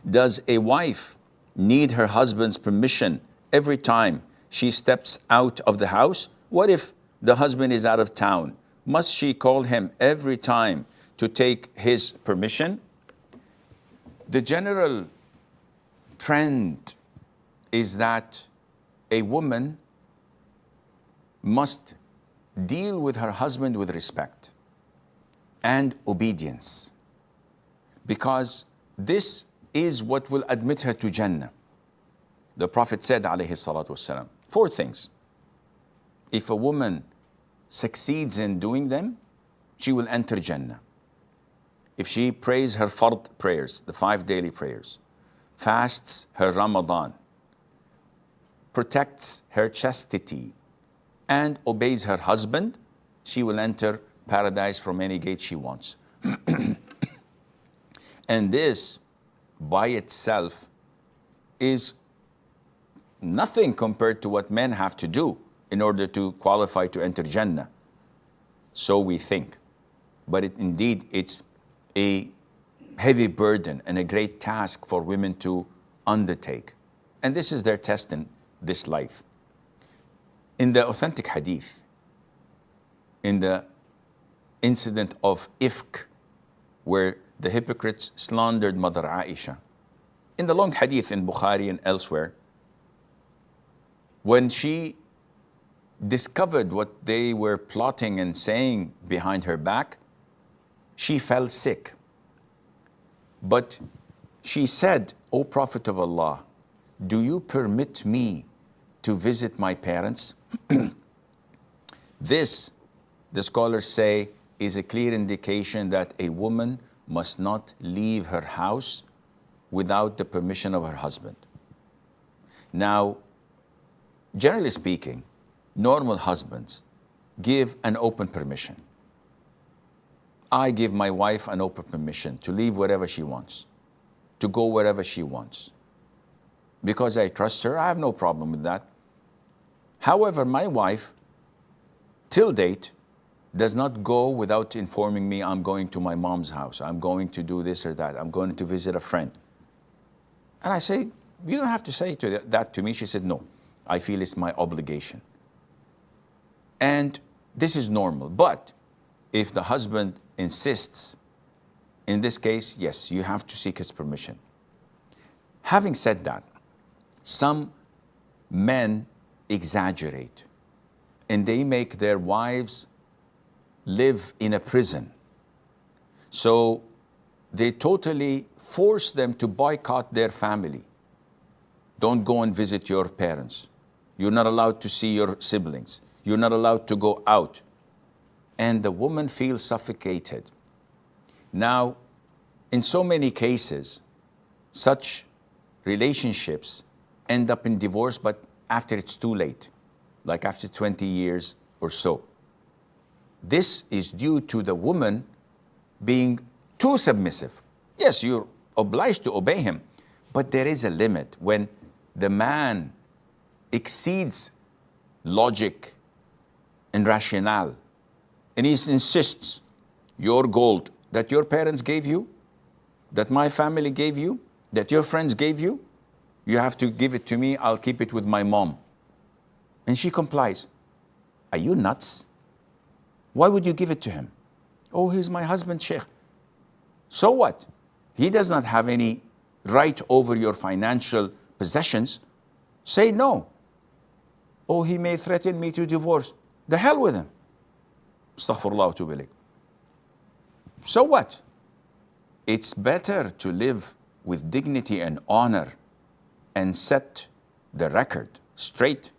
Does a wife need her husband's permission every time she steps out of the house? What if the husband is out of town? Must she call him every time to take his permission? The general trend is that a woman must deal with her husband with respect and obedience, because this is what will admit her to Jannah. The Prophet said, alayhi salatu wasalam, 4 things. If a woman succeeds in doing them, she will enter Jannah. If she prays her fard prayers, the 5 daily prayers, fasts her Ramadan, protects her chastity, and obeys her husband, she will enter paradise from any gate she wants. And this by itself is nothing compared to what men have to do in order to qualify to enter Jannah. So we think. But indeed, it's a heavy burden and a great task for women to undertake. And this is their test in this life. In the authentic hadith, in the incident of Ifk, where the hypocrites slandered Mother Aisha, in the long hadith in Bukhari and elsewhere, when she discovered what they were plotting and saying behind her back, she fell sick. But she said, "O Prophet of Allah, do you permit me to visit my parents?" This, the scholars say, is a clear indication that a woman must not leave her house without the permission of her husband. Now, generally speaking, normal husbands give an open permission. I give my wife an open permission to leave wherever she wants, to go wherever she wants. Because I trust her, I have no problem with that. However, my wife, till date, does not go without informing me, I'm going to my mom's house, I'm going to do this or that, I'm going to visit a friend. And I say, you don't have to say that to me. She said, no, I feel it's my obligation. And this is normal. But if the husband insists, in this case, yes, you have to seek his permission. Having said that, some men exaggerate and they make their wives live in a prison. So they totally force them to boycott their family. Don't go and visit your parents. You're not allowed to see your siblings. You're not allowed to go out. And the woman feels suffocated. Now, in so many cases, such relationships end up in divorce, but after it's too late, like after 20 years or so. This is due to the woman being too submissive. Yes, you're obliged to obey him, but there is a limit when the man exceeds logic and rationale, and he insists, your gold that your parents gave you, that my family gave you, that your friends gave you, you have to give it to me, I'll keep it with my mom. And she complies. Are you nuts? Why would you give it to him? Oh, he's my husband, Sheikh. So what? He does not have any right over your financial possessions. Say no. Oh, he may threaten me to divorce. The hell with him. Astaghfirullah wa atubu ilayk. So what? It's better to live with dignity and honor and set the record straight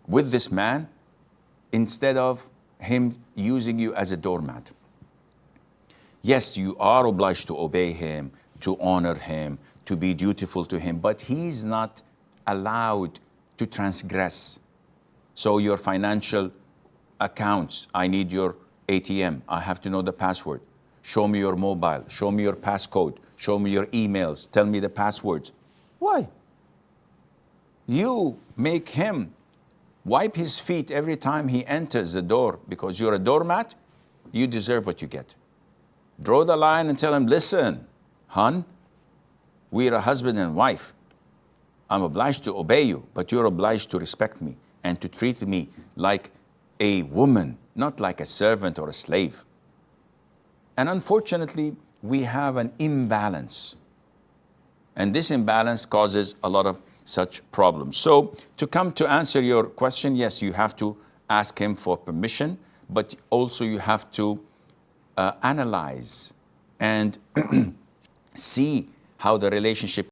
with this man instead of him using you as a doormat. Yes, you are obliged to obey him, to honor him, to be dutiful to him, but he's not allowed to transgress. So your financial accounts, I need your ATM, I have to know the password. Show me your mobile, show me your passcode, show me your emails, tell me the passwords. Why? You make him wipe his feet every time he enters the door because you're a doormat, you deserve what you get. Draw the line and tell him, listen, hon, We are a husband and wife. I'm obliged to obey you, but you're obliged to respect me and to treat me like a woman, not like a servant or a slave. And unfortunately, we have an imbalance. And this imbalance causes a lot of such problems. So to come to answer your question, yes, you have to ask him for permission, but also you have to analyze and see how the relationship